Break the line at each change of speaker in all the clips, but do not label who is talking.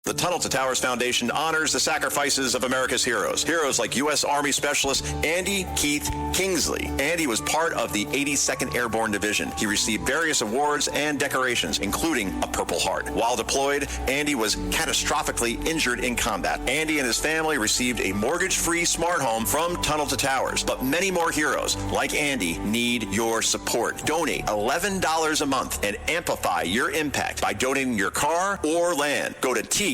The Tunnel to Towers Foundation honors the sacrifices of America's heroes. Heroes like U.S. Army Specialist Andy Keith Kingsley. Andy was part of the 82nd Airborne Division. He received various awards and decorations, including a Purple Heart. While deployed, Andy was catastrophically injured in combat. Andy and his family received a mortgage-free smart home from Tunnel to Towers. But many more heroes, like Andy, need your support. Donate $11 a month and amplify your impact by donating your car or land. Go to T2T.org.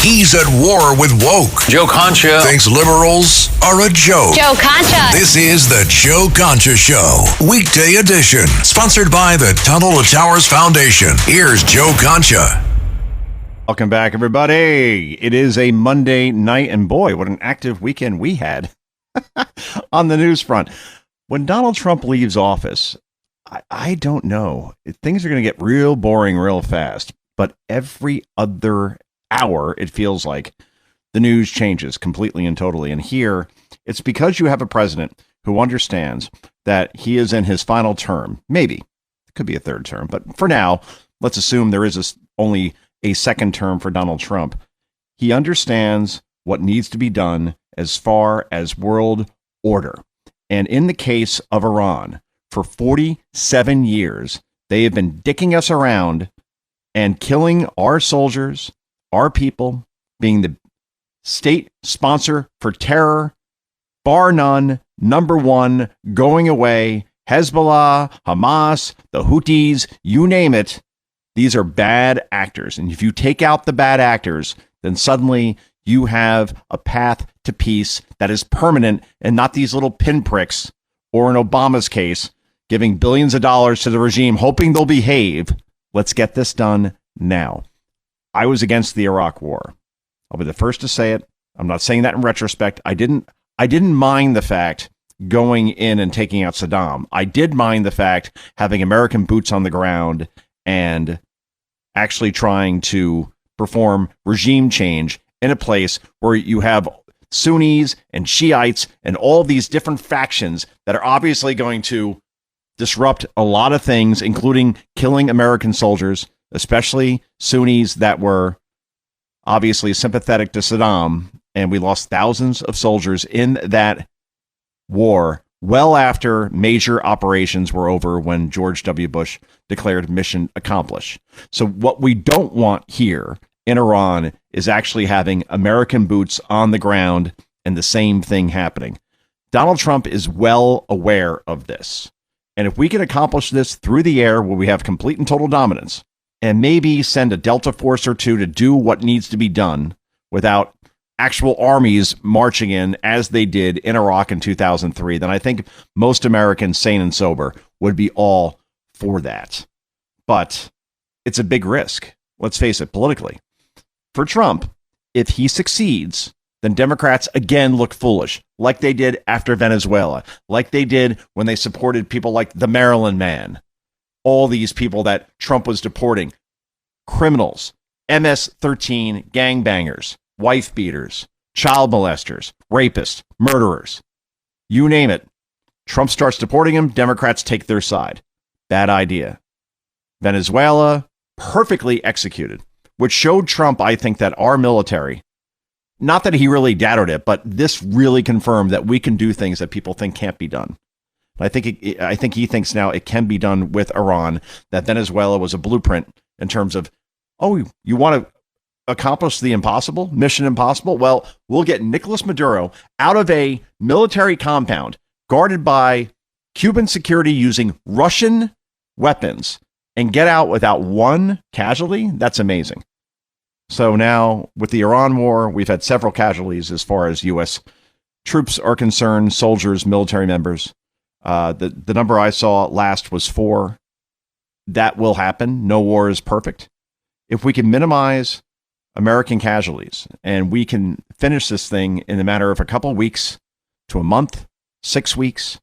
He's at war with woke.
Joe Concha
thinks liberals are a joke.
Joe Concha.
This is the Joe Concha Show, weekday edition, sponsored by the Tunnel to Towers Foundation. Here's Joe Concha.
Welcome back, everybody. It is a Monday night, and boy, what an active weekend we had on the news front. When Donald Trump leaves office, I don't know. Things are going to get real boring real fast, but every other hour, it feels like the news changes completely and totally. And here, it's because you have a president who understands that he is in his final term. Maybe it could be a third term, but for now, let's assume there is only a second term for Donald Trump. He understands what needs to be done as far as world order. And in the case of Iran, for 47 years, they have been dicking us around and killing our soldiers, our people, being the state sponsor for terror, bar none, number one, going away, Hezbollah, Hamas, the Houthis, you name it. These are bad actors. And if you take out the bad actors, then suddenly you have a path to peace that is permanent and not these little pinpricks, or in Obama's case, giving billions of dollars to the regime, hoping they'll behave. Let's get this done now. I was against the Iraq war. I'll be the first to say it. I'm not saying that in retrospect. I didn't mind the fact going in and taking out Saddam. I did mind the fact having American boots on the ground and actually trying to perform regime change in a place where you have Sunnis and Shiites and all these different factions that are obviously going to disrupt a lot of things, including killing American soldiers, especially Sunnis that were obviously sympathetic to Saddam. And we lost thousands of soldiers in that war well after major operations were over, when George W. Bush declared mission accomplished. So what we don't want here in Iran is actually having American boots on the ground and the same thing happening. Donald Trump is well aware of this. And if we can accomplish this through the air, where we have complete and total dominance, and maybe send a Delta Force or two to do what needs to be done without actual armies marching in as they did in Iraq in 2003, then I think most Americans, sane and sober, would be all for that. But it's a big risk, let's face it, politically. For Trump, if he succeeds, then Democrats again look foolish, like they did after Venezuela, like they did when they supported people like the Maryland Man, all these people that Trump was deporting, criminals, MS-13 gangbangers, wife beaters, child molesters, rapists, murderers, you name it. Trump starts deporting them, Democrats take their side. Bad idea. Venezuela, perfectly executed, which showed Trump, I think, that our military, not that he really doubted it, but this really confirmed that we can do things that people think can't be done. I think he thinks now it can be done with Iran, that Venezuela was a blueprint in terms of, oh, you want to accomplish the impossible, mission impossible? Well, we'll get Nicolas Maduro out of a military compound guarded by Cuban security using Russian weapons and get out without one casualty. That's amazing. So now with the Iran war, we've had several casualties as far as U.S. troops are concerned, soldiers, military members. The number I saw last was 4. That will happen. No war is perfect. If we can minimize American casualties and we can finish this thing in a matter of a couple of weeks to a month, 6 weeks,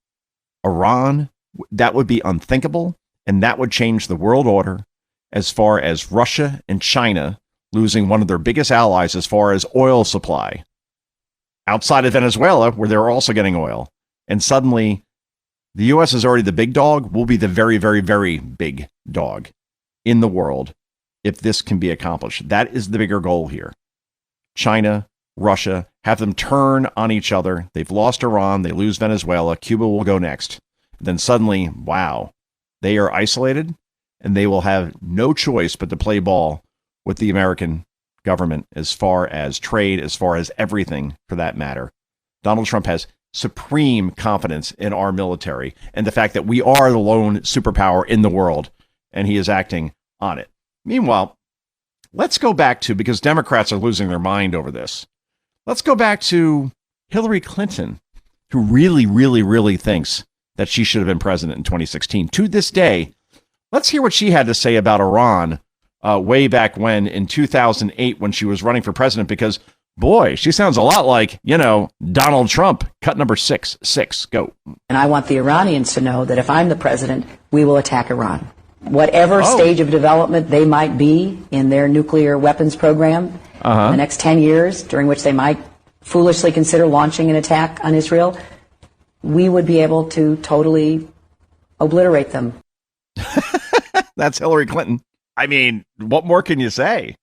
Iran, that would be unthinkable. And that would change the world order as far as Russia and China losing one of their biggest allies as far as oil supply. outside of Venezuela, where they're also getting oil. And suddenly, the U.S. is already the big dog. We'll be the very, very, very big dog in the world if this can be accomplished. That is the bigger goal here. China, Russia, have them turn on each other. They've lost Iran. They lose Venezuela. Cuba will go next. Then suddenly, wow, they are isolated, and they will have no choice but to play ball with the American government as far as trade, as far as everything for that matter. Donald Trump has supreme confidence in our military and the fact that we are the lone superpower in the world, and he is acting on it. Meanwhile, let's go back to, because Democrats are losing their mind over this, let's go back to Hillary Clinton, who really, really, really thinks that she should have been president in 2016. To this day, let's hear what she had to say about Iran way back when in 2008 when she was running for president, because, boy, she sounds a lot like, Donald Trump. Cut number 6, go.
And I want the Iranians to know that if I'm the president, we will attack Iran. Whatever stage of development they might be in their nuclear weapons program in the next 10 years, during which they might foolishly consider launching an attack on Israel, we would be able to totally obliterate them.
That's Hillary Clinton. I mean, what more can you say?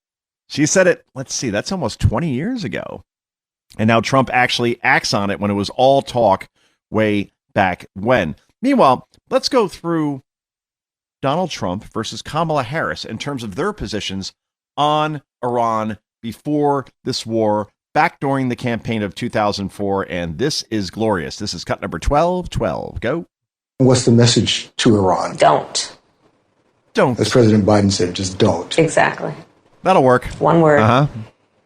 She said it, let's see, that's almost 20 years ago. And now Trump actually acts on it when it was all talk way back when. Meanwhile, let's go through Donald Trump versus Kamala Harris in terms of their positions on Iran before this war, back during the campaign of 2004. And this is glorious. This is cut number 12, go.
What's the message to Iran?
Don't.
As President Biden said, just don't.
Exactly.
That'll work.
One word.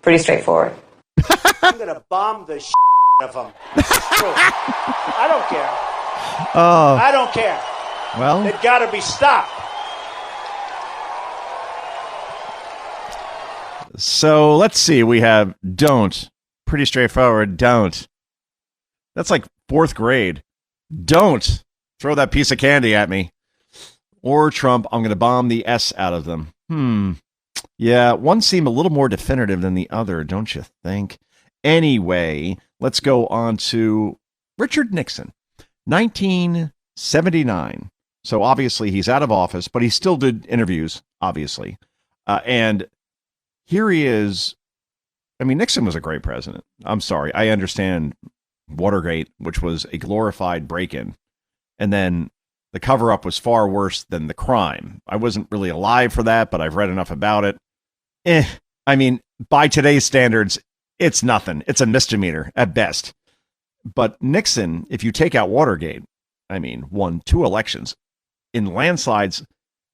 Pretty straightforward.
I'm going to bomb the of them. It's true. I don't care. I don't care.
Well,
It got to be stopped.
So let's see. We have don't. Pretty straightforward. Don't. That's like 4th grade. Don't throw that piece of candy at me. Or Trump, I'm going to bomb the S out of them. Yeah, one seemed a little more definitive than the other, don't you think? Anyway, let's go on to Richard Nixon, 1979. So obviously he's out of office, but he still did interviews, obviously. And here he is. I mean, Nixon was a great president. I'm sorry. I understand Watergate, which was a glorified break-in. And then the cover-up was far worse than the crime. I wasn't really alive for that, but I've read enough about it. I mean, by today's standards, it's nothing. It's a misdemeanor at best. But Nixon, if you take out Watergate, I mean, won 2 elections in landslides.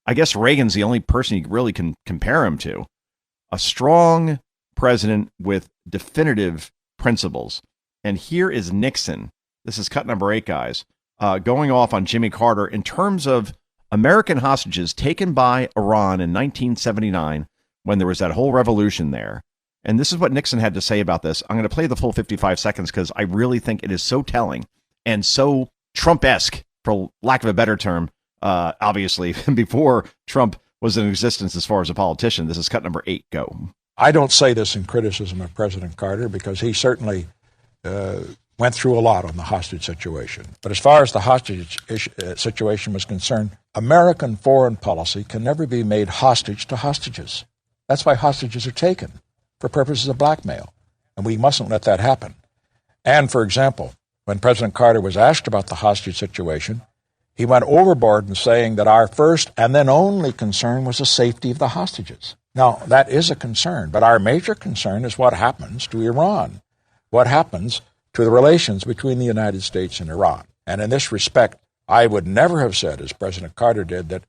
I guess Reagan's the only person you really can compare him to. A strong president with definitive principles. And here is Nixon. This is cut number 8, guys. Going off on Jimmy Carter in terms of American hostages taken by Iran in 1979 when there was that whole revolution there. And this is what Nixon had to say about this. I'm going to play the full 55 seconds because I really think it is so telling and so Trump-esque, for lack of a better term, obviously, before Trump was in existence as far as a politician. This is cut number 8, go.
I don't say this in criticism of President Carter because he certainly went through a lot on the hostage situation. But as far as the hostage situation was concerned, American foreign policy can never be made hostage to hostages. That's why hostages are taken, for purposes of blackmail. And we mustn't let that happen. And, for example, when President Carter was asked about the hostage situation, he went overboard in saying that our first and then only concern was the safety of the hostages. Now, that is a concern, but our major concern is what happens to Iran, what happens to the relations between the United States and Iran. And in this respect, I would never have said, as President Carter did, that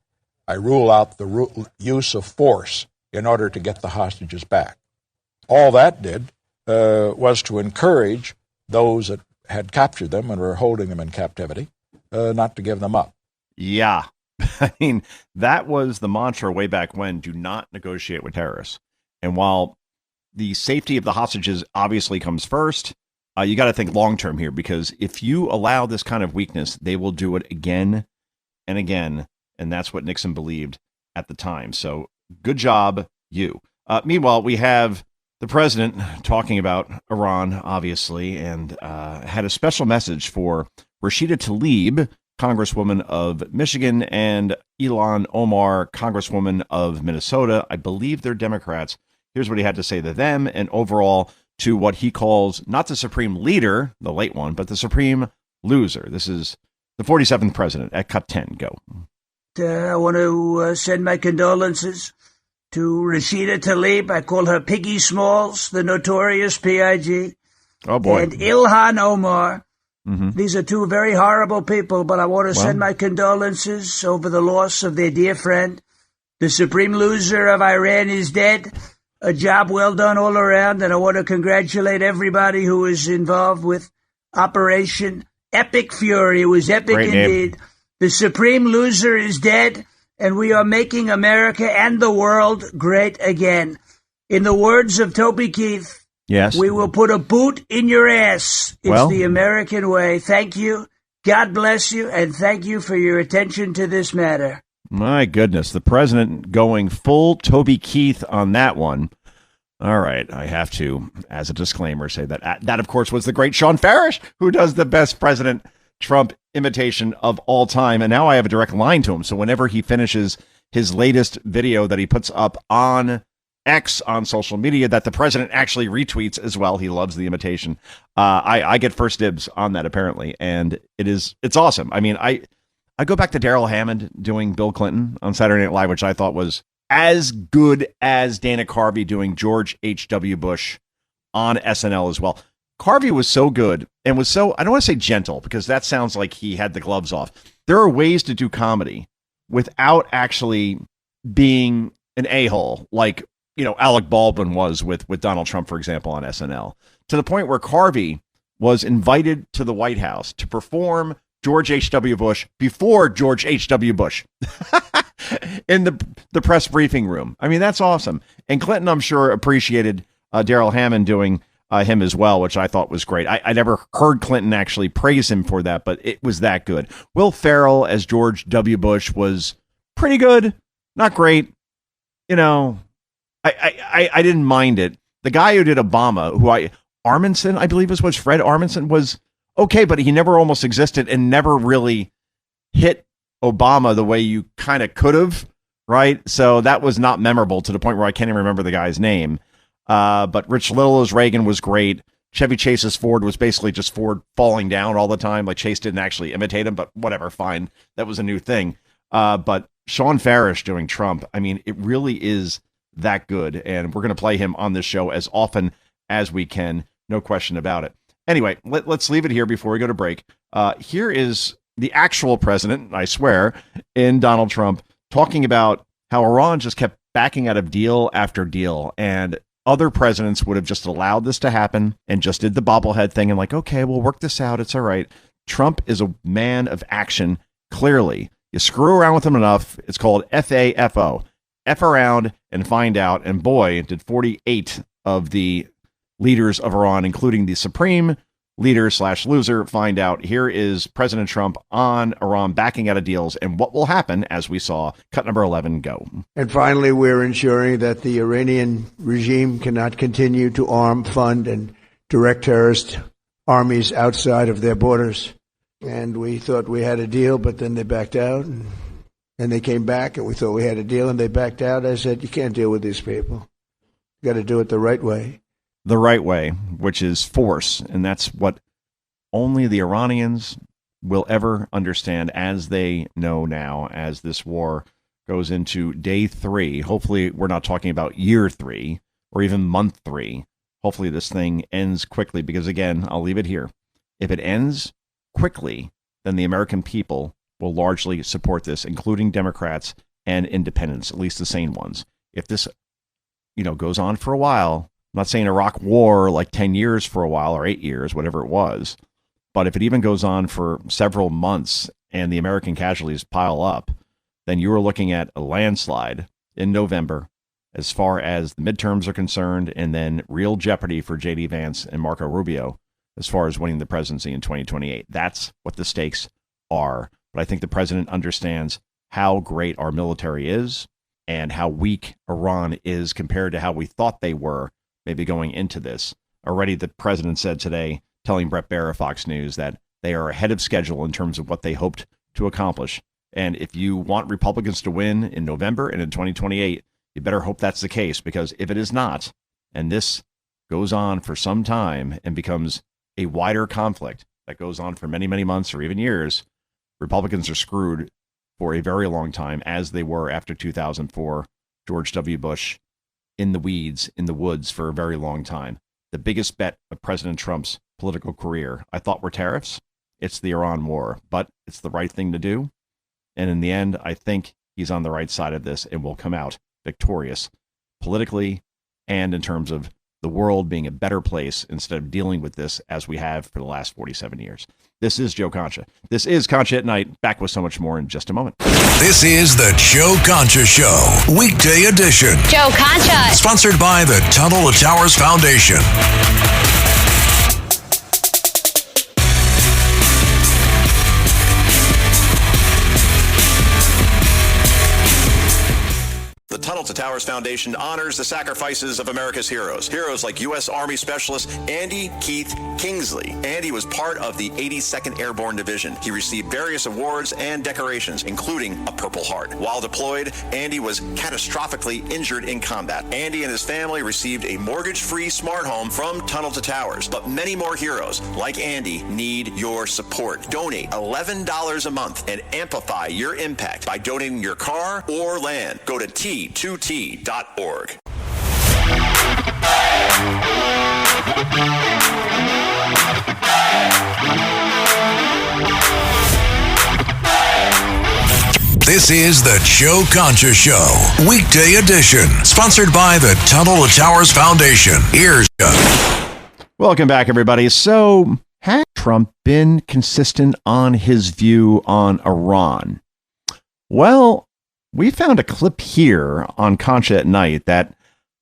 I rule out the use of force in order to get the hostages back. All that did was to encourage those that had captured them and were holding them in captivity not to give them up.
Yeah. I mean, that was the mantra way back when: do not negotiate with terrorists. And while the safety of the hostages obviously comes first, you got to think long term here, because if you allow this kind of weakness, they will do it again and again. And that's what Nixon believed at the time. So good job, you. Meanwhile, we have The president talking about Iran, obviously, and had a special message for Rashida Tlaib, Congresswoman of Michigan, and Ilhan Omar, Congresswoman of Minnesota. I believe they're Democrats. Here's what he had to say to them, and overall to what he calls not the supreme leader, the late one, but the supreme loser. This is the 47th president at Cut 10. Go.
I want to send my condolences to Rashida Tlaib. I call her Piggy Smalls, the notorious P.I.G.
Oh, boy.
And Ilhan Omar.
Mm-hmm.
These are two very horrible people, but I want to send my condolences over the loss of their dear friend. The supreme loser of Iran is dead. A job well done all around, and I want to congratulate everybody who was involved with Operation Epic Fury. It was epic indeed. The supreme loser is dead, and we are making America and the world great again. In the words of Toby Keith,
yes,
we will put a boot in your ass. It's the American way. Thank you. God bless you, and thank you for your attention to this matter.
My goodness, the president going full Toby Keith on that one. All right, I have to, as a disclaimer, say that, of course, was the great Shawn Farash, who does the best President Trump imitation of all time. And now I have a direct line to him. So whenever he finishes his latest video that he puts up on X on social media that the president actually retweets as well, he loves the imitation. I get first dibs on that, apparently. And it's awesome. I mean, I go back to Daryl Hammond doing Bill Clinton on Saturday Night Live, which I thought was as good as Dana Carvey doing George H.W. Bush on SNL as well. Carvey was so good and was so, I don't want to say gentle, because that sounds like he had the gloves off. There are ways to do comedy without actually being an a-hole, like, you know, Alec Baldwin was with Donald Trump, for example, on SNL, to the point where Carvey was invited to the White House to perform George H.W. Bush before George H.W. Bush in the press briefing room. I mean, that's awesome. And Clinton, I'm sure, appreciated Daryl Hammond doing him as well, which I thought was great. I never heard Clinton actually praise him for that, but it was that good. Will Ferrell as George W. Bush was pretty good, not great. You know, I didn't mind it. The guy who did Obama, Armisen, I believe was Fred Armisen, was okay, but he never almost existed and never really hit Obama the way you kind of could have, right? So that was not memorable to the point where I can't even remember the guy's name. But Rich Little as Reagan was great. Chevy Chase's Ford was basically just Ford falling down all the time. Like, Chase didn't actually imitate him, but whatever, fine. That was a new thing. But Shawn Farash doing Trump, I mean, it really is that good. And we're going to play him on this show as often as we can. No question about it. Anyway, let's leave it here before we go to break. Here is the actual president, I swear, in Donald Trump, talking about how Iran just kept backing out of deal after deal. And other presidents would have just allowed this to happen and just did the bobblehead thing and like, okay, we'll work this out. It's all right. Trump is a man of action, clearly. You screw around with him enough, it's called FAFO. F around and find out. And boy, did 48 of the leaders of Iran, including the supreme leader / loser, find out. Here is President Trump on Iran backing out of deals and what will happen, as we saw. Cut number 11, go.
And finally, we're ensuring that the Iranian regime cannot continue to arm, fund, and direct terrorist armies outside of their borders. And we thought we had a deal, but then they backed out. And they came back, and we thought we had a deal, and they backed out. I said, you can't deal with these people. You got to do it the right way.
The right way, which is force. And that's what only the Iranians will ever understand, as they know now, as this war goes into day 3. Hopefully, we're not talking about year 3 or even month 3. Hopefully, this thing ends quickly, because, again, I'll leave it here. If it ends quickly, then the American people will largely support this, including Democrats and independents, at least the sane ones. If this, goes on for a while, I'm not saying Iraq war like 10 years for a while or 8 years, whatever it was. But if it even goes on for several months and the American casualties pile up, then you are looking at a landslide in November as far as the midterms are concerned, and then real jeopardy for J.D. Vance and Marco Rubio as far as winning the presidency in 2028. That's what the stakes are. But I think the president understands how great our military is and how weak Iran is compared to how we thought they were maybe going into this. Already the president said today, telling Brett Baer of Fox News, that they are ahead of schedule in terms of what they hoped to accomplish. And if you want Republicans to win in November and in 2028, you better hope that's the case, because if it is not, and this goes on for some time and becomes a wider conflict that goes on for many, many months or even years, Republicans are screwed for a very long time, as they were after 2004, George W. Bush in the weeds, in the woods for a very long time. The biggest bet of President Trump's political career, I thought, were tariffs. It's the Iran war, but it's the right thing to do. And in the end, I think he's on the right side of this and will come out victorious politically and in terms of the world being a better place instead of dealing with this as we have for the last 47 years. This is Joe Concha. This is Concha at Night. Back with so much more in just a moment.
This is the Joe Concha Show, weekday edition.
Joe Concha.
Sponsored by the Tunnel to Towers Foundation.
The Tunnel to Towers Foundation honors the sacrifices of America's heroes. Heroes like U.S. Army Specialist Andy Keith Kingsley. Andy was part of the 82nd Airborne Division. He received various awards and decorations, including a Purple Heart. While deployed, Andy was catastrophically injured in combat. Andy and his family received a mortgage-free smart home from Tunnel to Towers. But many more heroes like Andy need your support. Donate $11 a month and amplify your impact by donating your car or land. Go to T2T.org.
This is the Joe Concha Show, weekday edition, sponsored by the Tunnel to Towers Foundation. Here's Joe.
Welcome back, everybody. So, has Trump been consistent on his view on Iran? Well, we found a clip here on Concha at Night that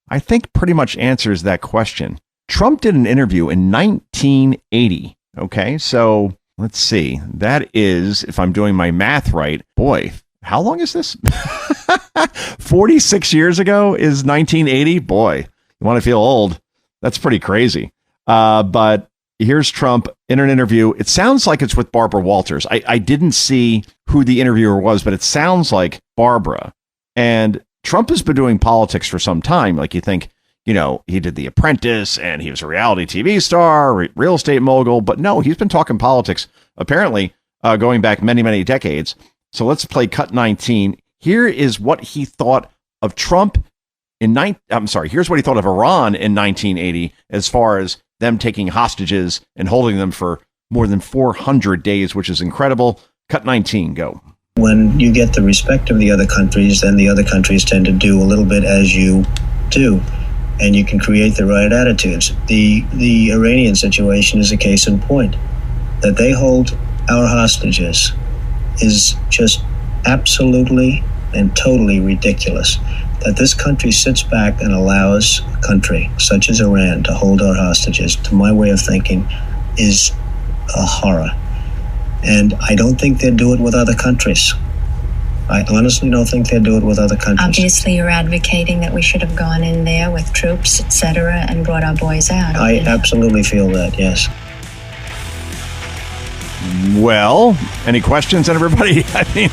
I think pretty much answers that question. Trump did an interview in 1980. Okay, so let's see. That is, if I'm doing my math right, boy, how long is this? 46 years ago is 1980. Boy, you want to feel old. That's pretty crazy. But here's Trump in an interview. It sounds like it's with Barbara Walters. I didn't see who the interviewer was, but it sounds like Barbara. And Trump has been doing politics for some time. Like, you think, you know, he did The Apprentice and he was a reality TV star, real estate mogul. But no, he's been talking politics, apparently, going back many, many decades. So let's play cut 19. Here is what he thought of Trump here's what he thought of Iran in 1980, as far as them taking hostages and holding them for more than 400 days, which is incredible. Cut 19, go.
When you get the respect of the other countries, then the other countries tend to do a little bit as you do, and you can create the right attitudes. The Iranian situation is a case in point. That they hold our hostages is just absolutely and totally ridiculous. That this country sits back and allows a country such as Iran to hold our hostages, to my way of thinking, is a horror. And I don't think they'd do it with other countries. I honestly don't think they'd do it with other countries.
Obviously, you're advocating that we should have gone in there with troops, etc., and brought our boys out.
I absolutely feel that, yes.
Well, any questions, everybody? I mean,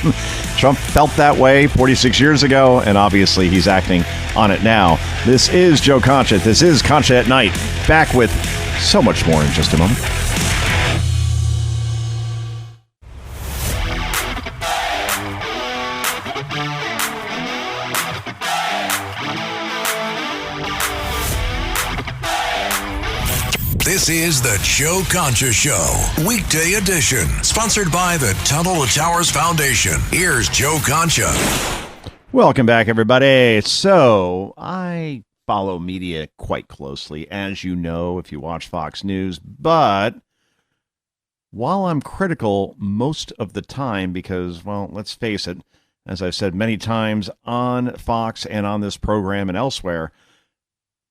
Trump felt that way 46 years ago, and obviously he's acting on it now. This is Joe Concha. This is Concha at Night. Back with so much more in just a moment.
This is the Joe Concha Show, weekday edition, sponsored by the Tunnel to Towers Foundation. Here's Joe Concha.
Welcome back, everybody. So, I follow media quite closely, as you know, if you watch Fox News, but while I'm critical most of the time, because, well, let's face it, as I've said many times on Fox and on this program and elsewhere,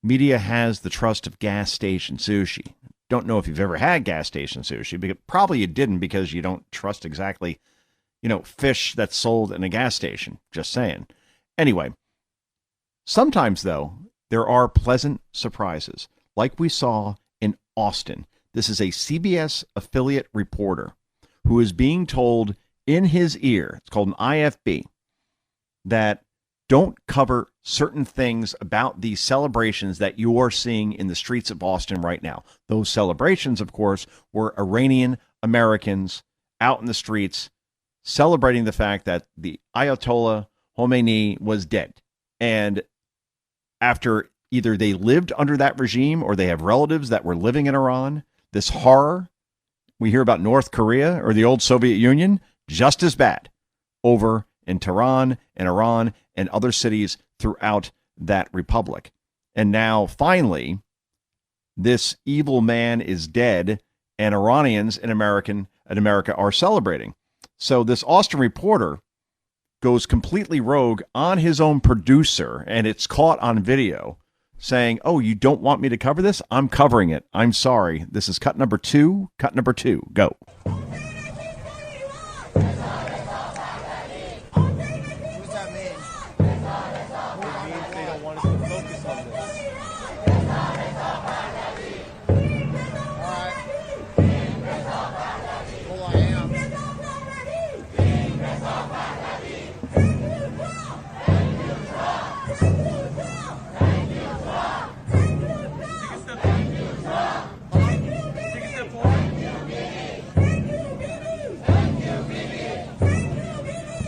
media has the trust of gas station sushi. Don't know if you've ever had gas station sushi, but probably you didn't, because you don't trust exactly, fish that's sold in a gas station. Just saying. Anyway, sometimes, though, there are pleasant surprises, like we saw in Austin. This is a CBS affiliate reporter who is being told in his ear, it's called an IFB, that don't cover certain things about these celebrations that you are seeing in the streets of Austin right now. Those celebrations, of course, were Iranian-Americans out in the streets celebrating the fact that the Ayatollah Khomeini was dead. And after either they lived under that regime or they have relatives that were living in Iran, this horror, we hear about North Korea or the old Soviet Union, just as bad over in Tehran and Iran and other cities throughout that republic. And now, finally, this evil man is dead, and Iranians in America are celebrating. So this Austin reporter goes completely rogue on his own producer, and it's caught on video, saying, oh, you don't want me to cover this? I'm covering it. I'm sorry. This is cut number 2. Cut number 2. Go.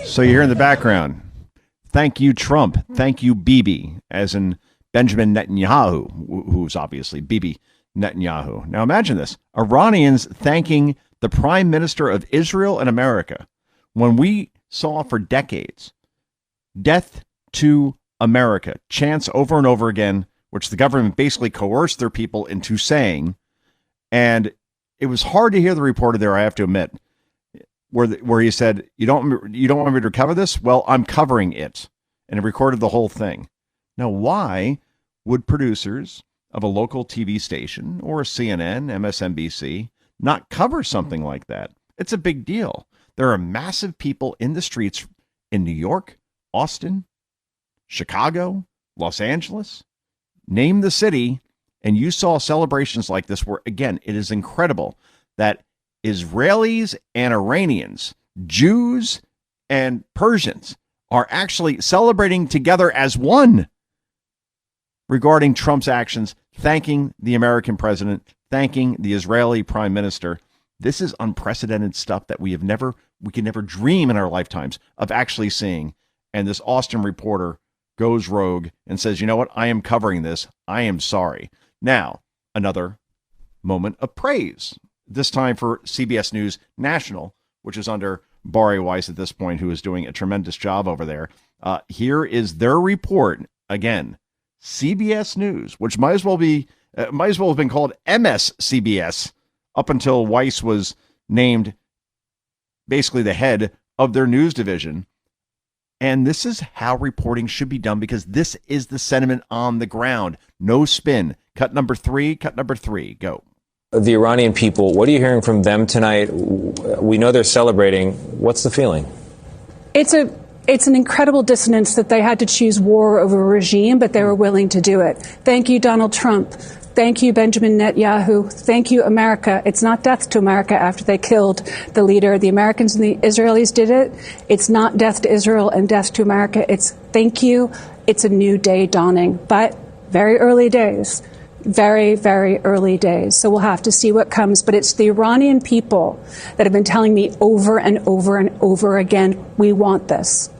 So you hear in the background, thank you, Trump. Thank you, Bibi, as in Benjamin Netanyahu, who's obviously Bibi Netanyahu. Now imagine this. Iranians thanking the Prime Minister of Israel and America when we saw for decades death to America chants over and over again, which the government basically coerced their people into saying. And it was hard to hear the reporter there, I have to admit, where he said, you don't want me to cover this? Well, I'm covering it. And it recorded the whole thing. Now, why would producers of a local TV station or a CNN, MSNBC, not cover something like that? It's a big deal. There are massive people in the streets in New York, Austin, Chicago, Los Angeles. Name the city, and you saw celebrations like this where, again, it is incredible that Israelis and Iranians, Jews and Persians are actually celebrating together as one regarding Trump's actions, thanking the American president, thanking the Israeli prime minister. This is unprecedented stuff that we can never dream in our lifetimes of actually seeing. And this Austin reporter goes rogue and says, you know what? I am covering this. I am sorry. Now, another moment of praise. This time for CBS News National, which is under Bari Weiss at this point, who is doing a tremendous job over there. Here is their report. Again, CBS News, which might as well have been called MSCBS up until Weiss was named basically the head of their news division. And this is how reporting should be done, because this is the sentiment on the ground. No spin. Cut number 3. Go.
The Iranian people, what are you hearing from them tonight? We know they're celebrating. What's the feeling?
It's an incredible dissonance that they had to choose war over a regime, but they were willing to do it. Thank you, Donald Trump. Thank you, Benjamin Netanyahu. Thank you, America. It's not death to America after they killed the leader. The Americans and the Israelis did it. It's not death to Israel and death to America. It's thank you. It's a new day dawning, but very early days. Very, very early days. So we'll have to see what comes. But it's the Iranian people that have been telling me over and over and over again, we want this.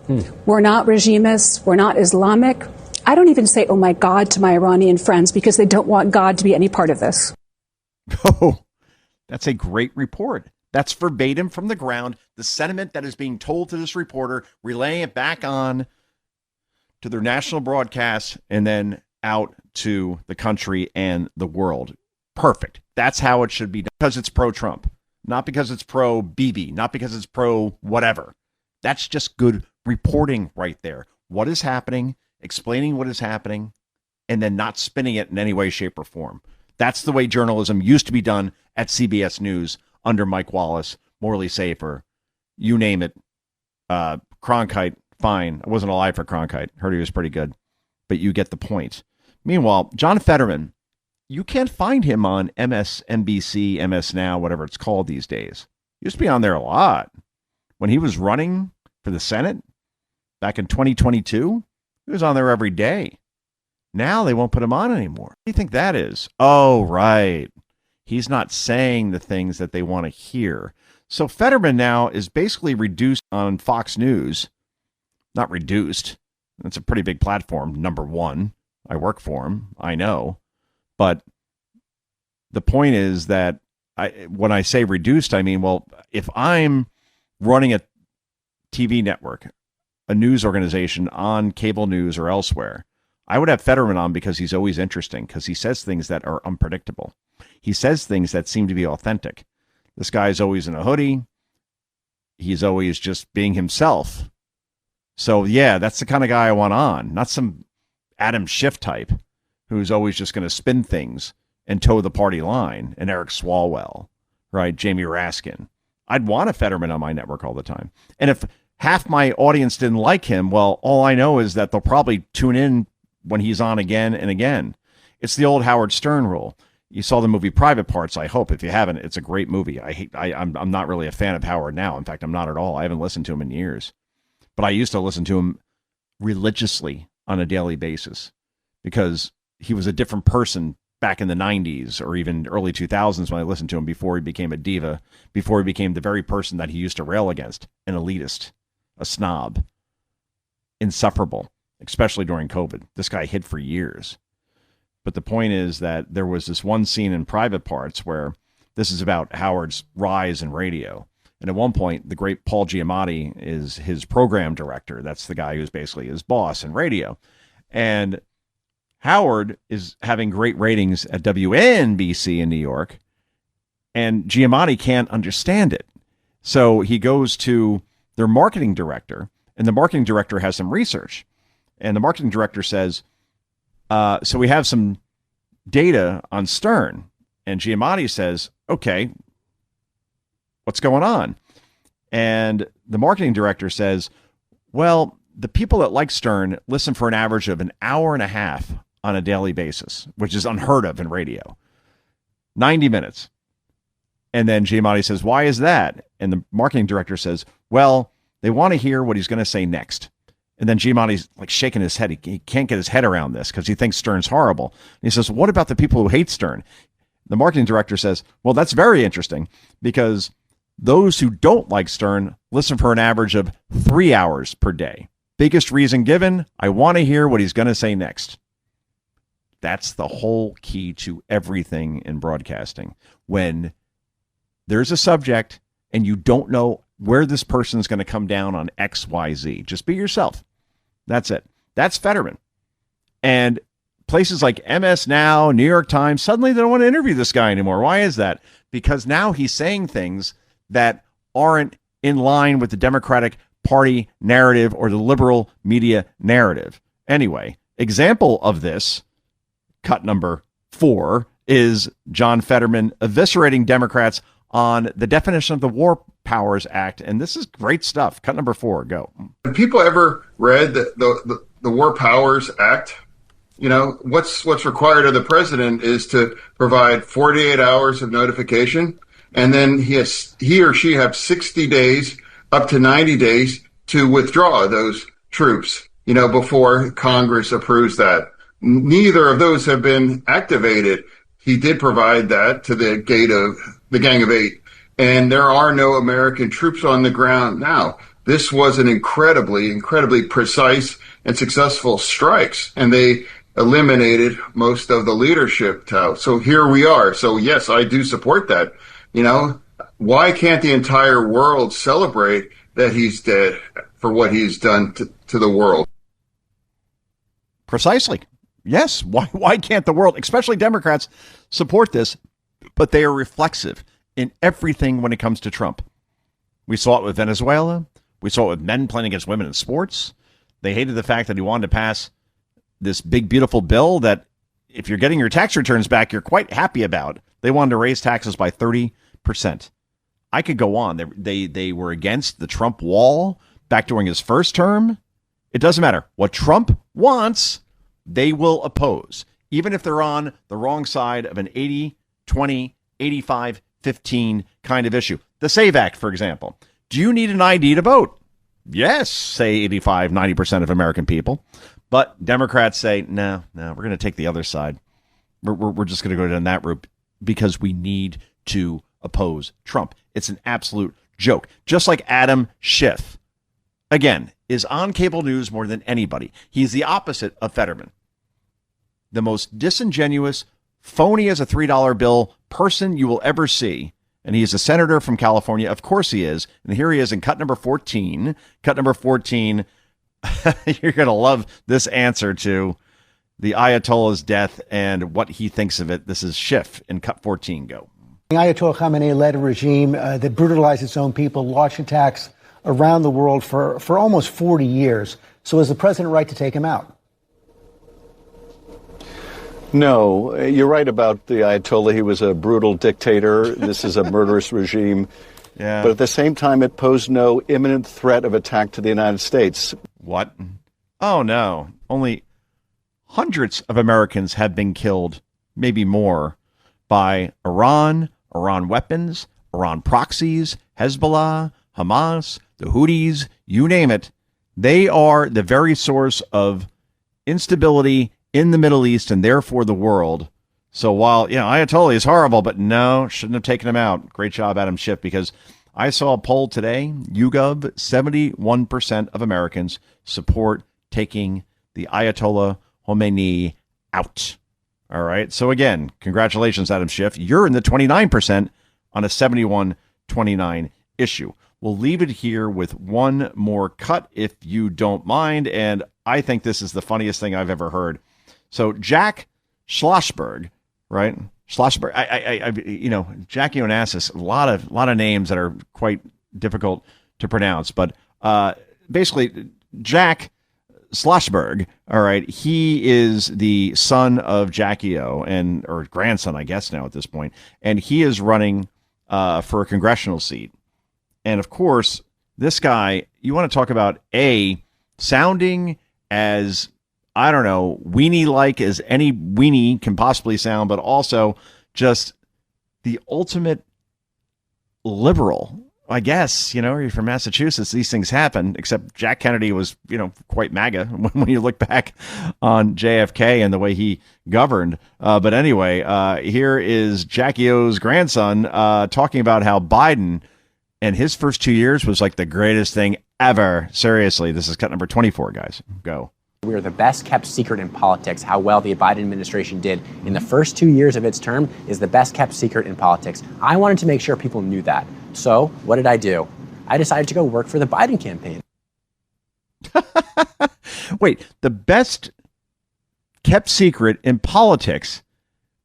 We're not regimists. We're not Islamic. I don't even say, oh, my God, to my Iranian friends, because they don't want God to be any part of this.
Oh, that's a great report. That's verbatim from the ground. The sentiment that is being told to this reporter, relaying it back on to their national broadcast and then out to the country and the world. Perfect. That's how it should be done. Because it's pro-Trump, not because it's pro-Bibi, not because it's pro-whatever. That's just good reporting right there. What is happening, explaining what is happening, and then not spinning it in any way, shape, or form. That's the way journalism used to be done at CBS News under Mike Wallace, Morley Safer, you name it. Cronkite, fine. I wasn't alive for Cronkite. Heard he was pretty good. But you get the point. Meanwhile, John Fetterman, you can't find him on MSNBC, MS Now, whatever it's called these days. He used to be on there a lot. When he was running for the Senate back in 2022, he was on there every day. Now they won't put him on anymore. What do you think that is? Oh, right. He's not saying the things that they want to hear. So Fetterman now is basically reduced on Fox News. Not reduced. That's a pretty big platform, number one. I work for him. I know. But the point is that when I say reduced, I mean, well, if I'm running a TV network, a news organization on cable news or elsewhere, I would have Fetterman on because he's always interesting, because he says things that are unpredictable. He says things that seem to be authentic. This guy's always in a hoodie. He's always just being himself. So, yeah, that's the kind of guy I want on, not some Adam Schiff type who's always just going to spin things and toe the party line, and Eric Swalwell, right? Jamie Raskin. I'd want a Fetterman on my network all the time. And if half my audience didn't like him, well, all I know is that they'll probably tune in when he's on again and again. It's the old Howard Stern rule. You saw the movie Private Parts, I hope. If you haven't, it's a great movie. I'm not really a fan of Howard now. In fact, I'm not at all. I haven't listened to him in years. But I used to listen to him religiously on a daily basis because he was a different person back in the 90s or even early 2000s when I listened to him before he became a diva, before he became the very person that he used to rail against, an elitist, a snob, insufferable, especially during COVID. This guy hid for years. But the point is that there was this one scene in Private Parts where this is about Howard's rise in radio. And at one point, the great Paul Giamatti is his program director. That's the guy who's basically his boss in radio. And Howard is having great ratings at WNBC in New York, and Giamatti can't understand it. So he goes to their marketing director, and the marketing director has some research. And the marketing director says, so we have some data on Stern. And Giamatti says, okay, what's going on? And the marketing director says, well, the people that like Stern listen for an average of an hour and a half on a daily basis, which is unheard of in radio. 90 minutes. And then Giamatti says, why is that? And the marketing director says, well, they want to hear what he's going to say next. And then Giamatti's like shaking his head. He can't get his head around this because he thinks Stern's horrible. And he says, what about the people who hate Stern? The marketing director says, well, that's very interesting because those who don't like Stern listen for an average of 3 hours per day. Biggest reason given, I want to hear what he's going to say next. That's the whole key to everything in broadcasting. When there's a subject and you don't know where this person's going to come down on X, Y, Z, just be yourself. That's it. That's Fetterman. And places like MS Now, New York Times, suddenly they don't want to interview this guy anymore. Why is that? Because now he's saying things that aren't in line with the Democratic Party narrative or the liberal media narrative. Anyway, example of this, cut number 4, is John Fetterman eviscerating Democrats on the definition of the War Powers Act. And this is great stuff. Cut number 4, go.
Have people ever read the War Powers Act? You know, what's required of the president is to provide 48 hours of notification, and then he or she have 60 days, up to 90 days, to withdraw those troops, you know, before Congress approves that. Neither of those have been activated. He did provide that to the Gang of Eight, and there are no American troops on the ground now. This was an incredibly precise and successful strikes, and they eliminated most of the leadership. So here we are. So yes, I do support that. You know, why can't the entire world celebrate that he's dead for what he's done to the world?
Precisely. Yes. Why can't the world, especially Democrats, support this? But they are reflexive in everything when it comes to Trump. We saw it with Venezuela. We saw it with men playing against women in sports. They hated the fact that he wanted to pass this big, beautiful bill that if you're getting your tax returns back, you're quite happy about. They wanted to raise taxes by 30%. I could go on. They were against the Trump wall back during his first term. It doesn't matter. What Trump wants, they will oppose. even if they're on the wrong side of an 80-20, 85-15 kind of issue. The SAVE Act, for example. Do you need an ID to vote? Yes, say 85-90% of American people. But Democrats say, no, we're going to take the other side. We're just going to go down that route because we need to oppose Trump. It's an absolute joke. Just like Adam Schiff, again, is on cable news more than anybody. He's the opposite of Fetterman. The most disingenuous, phony as a $3 bill person you will ever see. And he's a senator from California. Of course he is. And here he is in cut number 14. Cut number 14. You're going to love this answer to the Ayatollah's death and what he thinks of it. This is Schiff in cut 14. Go.
The Ayatollah Khamenei led a regime that brutalized its own people, launched attacks around the world for almost 40 years. So is the president right to take him out?
No, you're right about the Ayatollah. He was a brutal dictator. This is a murderous regime.
Yeah.
But at the same time, it posed no imminent threat of attack to the United States.
What? Oh, no. Only hundreds of Americans have been killed, maybe more, by Iran, Iran weapons, Iran proxies, Hezbollah, Hamas, the Houthis, you name it. They are the very source of instability in the Middle East and therefore the world. So while, Ayatollah is horrible, but no, shouldn't have taken him out. Great job, Adam Schiff, because I saw a poll today, YouGov, 71% of Americans support taking the Ayatollah Khomeini out. All right. So again, congratulations, Adam Schiff. You're in the 29% on a 71-29 issue. We'll leave it here with one more cut, if you don't mind. And I think this is the funniest thing I've ever heard. So Jack Schlossberg, right? Schlossberg, Jackie Onassis, a lot of names that are quite difficult to pronounce. But basically, Jack Schlossberg, all right, he is the son of Jackie O, or grandson, I guess now at this point, and he is running for a congressional seat. And of course, this guy, you want to talk about sounding as, I don't know, weenie-like as any weenie can possibly sound, but also just the ultimate liberal. I guess, you're from Massachusetts, these things happen, except Jack Kennedy was, quite MAGA when you look back on JFK and the way he governed. But anyway, here is Jackie O's grandson talking about how Biden and his first 2 years was like the greatest thing ever. Seriously, this is cut number 24, guys. Go.
We are the best kept secret in politics. How well the Biden administration did in the first 2 years of its term is the best kept secret in politics. I wanted to make sure people knew that. So what did I do? I decided to go work for the Biden campaign.
Wait, the best kept secret in politics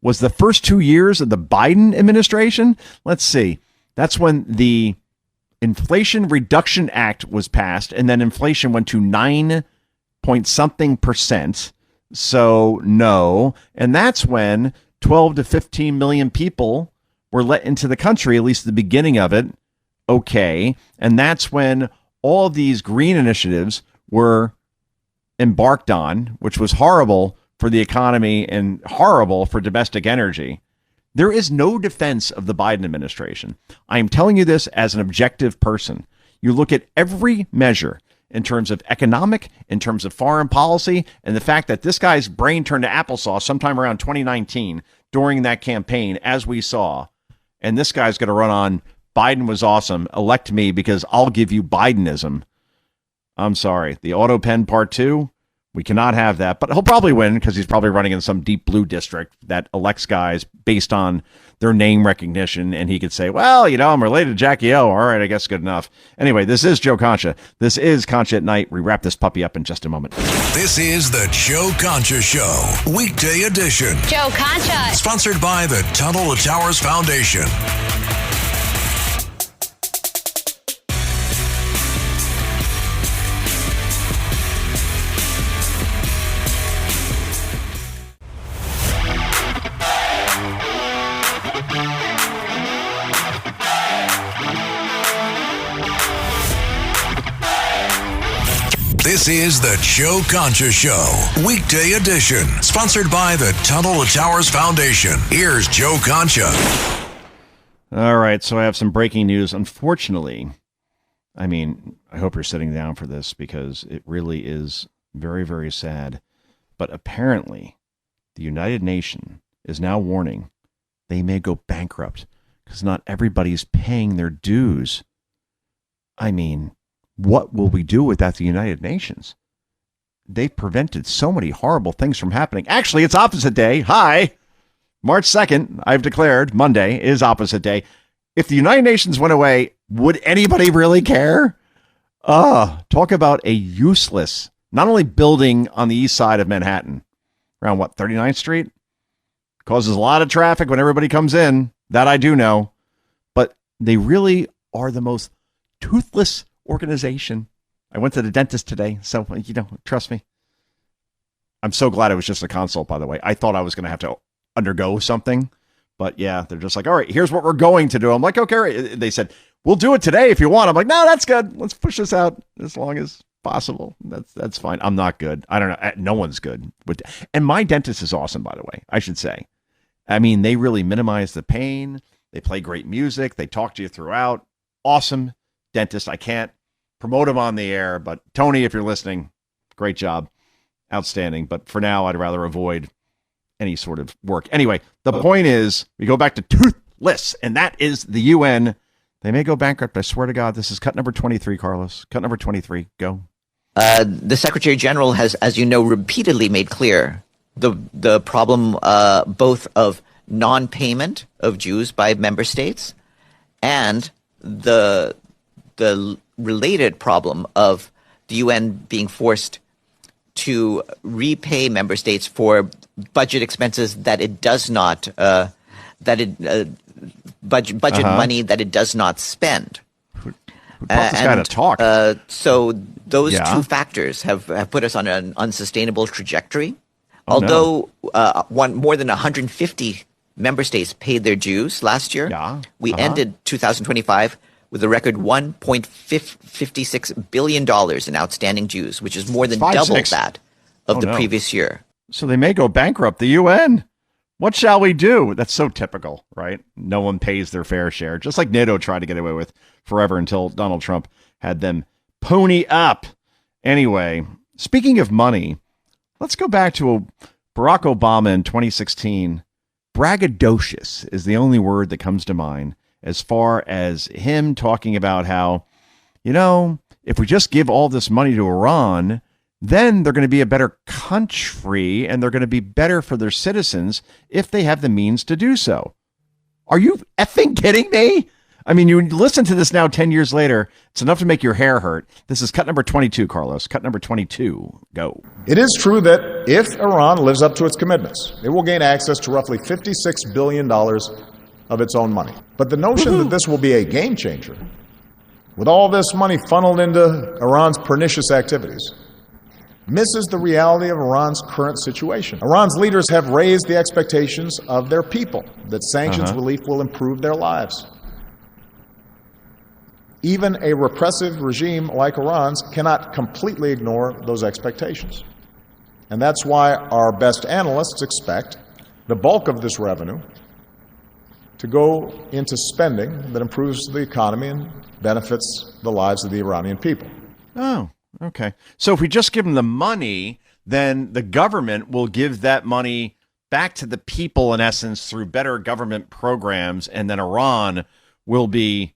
was the first 2 years of the Biden administration? Let's see. That's when the Inflation Reduction Act was passed, and then inflation went to 9-point-something%. So no. And that's when 12 to 15 million people were let into the country, at least the beginning of it. Okay. And that's when all of these green initiatives were embarked on, which was horrible for the economy and horrible for domestic energy. There is no defense of the Biden administration. I am telling you this as an objective person. You look at every measure in terms of economic, in terms of foreign policy, and the fact that this guy's brain turned to applesauce sometime around 2019 during that campaign, as we saw. And this guy's going to run on Biden was awesome. Elect me because I'll give you Bidenism. I'm sorry. The auto pen part 2, we cannot have that. But he'll probably win because he's probably running in some deep blue district that elects guys based on their name recognition. And he could say, well, I'm related to Jackie O. All right, I guess good enough. Anyway, this is Joe Concha. This is Concha at Night. We wrap this puppy up in just a moment.
This is the Joe Concha Show, weekday edition.
Joe Concha.
Sponsored by the Tunnel to Towers Foundation. This is the Joe Concha Show, weekday edition, sponsored by the Tunnel to Towers Foundation. Here's Joe Concha.
All right, so I have some breaking news. Unfortunately, I hope you're sitting down for this because it really is very, very sad. But apparently, the United Nations is now warning they may go bankrupt because not everybody's paying their dues. What will we do without the United Nations? They've prevented so many horrible things from happening. Actually, it's opposite day. Hi. March 2nd, I've declared Monday is opposite day. If the United Nations went away, would anybody really care? Talk about a useless, not only building on the east side of Manhattan, around 39th Street? Causes a lot of traffic when everybody comes in. That I do know. But they really are the most toothless organization. I went to the dentist today, so, trust me. I'm so glad it was just a consult, by the way. I thought I was going to have to undergo something. But yeah, they're just like, all right, here's what we're going to do. I'm like, okay, right. They said, we'll do it today if you want. I'm like, no, that's good. Let's push this out as long as possible. That's fine. I'm not good. I don't know. No one's good. And my dentist is awesome, by the way, I should say. They really minimize the pain. They play great music. They talk to you throughout. Awesome dentist. I can't promote him on the air, but Tony, if you're listening, great job. Outstanding. But for now, I'd rather avoid any sort of work. Anyway, the point is, we go back to toothless, and that is the UN. They may go bankrupt. I swear to God, this is cut number 23, Carlos. Cut number 23. Go.
The Secretary General has, as you know, repeatedly made clear the problem both of non-payment of Jews by member states and the related problem of the UN being forced to repay member states for budget expenses that it does not budget money that it does not spend.
Who brought this guy to talk?
So those two factors have put us on an unsustainable trajectory. Although more than 150 member states paid their dues last year, we ended 2025 with a record $1.56 billion in outstanding dues, which is more than double that of the previous year.
So they may go bankrupt, the UN. What shall we do? That's so typical, right? No one pays their fair share, just like NATO tried to get away with forever until Donald Trump had them pony up. Anyway, speaking of money, let's go back to Barack Obama in 2016. Braggadocious is the only word that comes to mind as far as him talking about how, if we just give all this money to Iran, then they're going to be a better country and they're going to be better for their citizens if they have the means to do so. Are you effing kidding me? You listen to this now 10 years later, it's enough to make your hair hurt. This is cut number 22, Carlos. Cut number 22. Go.
It is true that if Iran lives up to its commitments, it will gain access to roughly $56 billion of its own money. But the notion that this will be a game changer, with all this money funneled into Iran's pernicious activities, misses the reality of Iran's current situation. Iran's leaders have raised the expectations of their people that sanctions relief will improve their lives. Even a repressive regime like Iran's cannot completely ignore those expectations. And that's why our best analysts expect the bulk of this revenue to go into spending that improves the economy and benefits the lives of the Iranian people.
Oh, okay. So if we just give them the money, then the government will give that money back to the people, in essence, through better government programs, and then Iran will be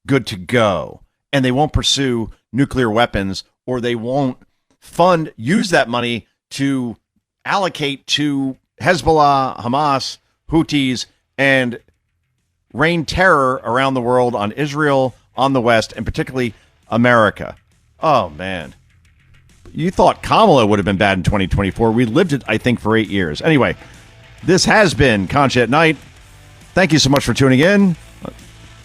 good to go. And they won't pursue nuclear weapons, or they won't use that money to allocate to Hezbollah, Hamas, Houthis, and rain terror around the world on Israel, on the West, and particularly America. Oh, man. You thought Kamala would have been bad in 2024. We lived it, I think, for 8 years. Anyway, this has been Concha at Night. Thank you so much for tuning in.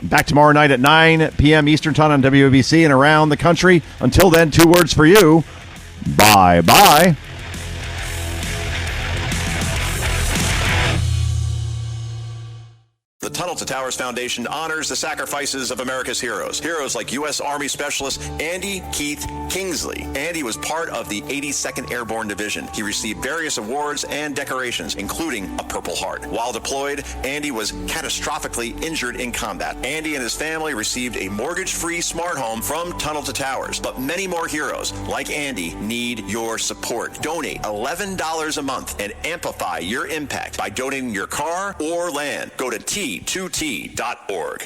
Back tomorrow night at 9 p.m. Eastern Time on WABC and around the country. Until then, 2 words for you. Bye-bye.
The Tunnel to to Towers Foundation honors the sacrifices of America's heroes. Heroes like U.S. Army Specialist Andy Keith Kingsley. Andy was part of the 82nd Airborne Division. He received various awards and decorations, including a Purple Heart. While deployed, Andy was catastrophically injured in combat. Andy and his family received a mortgage-free smart home from Tunnel to Towers. But many more heroes like Andy need your support. Donate $11 a month and amplify your impact by donating your car or land. Go to T2T.org.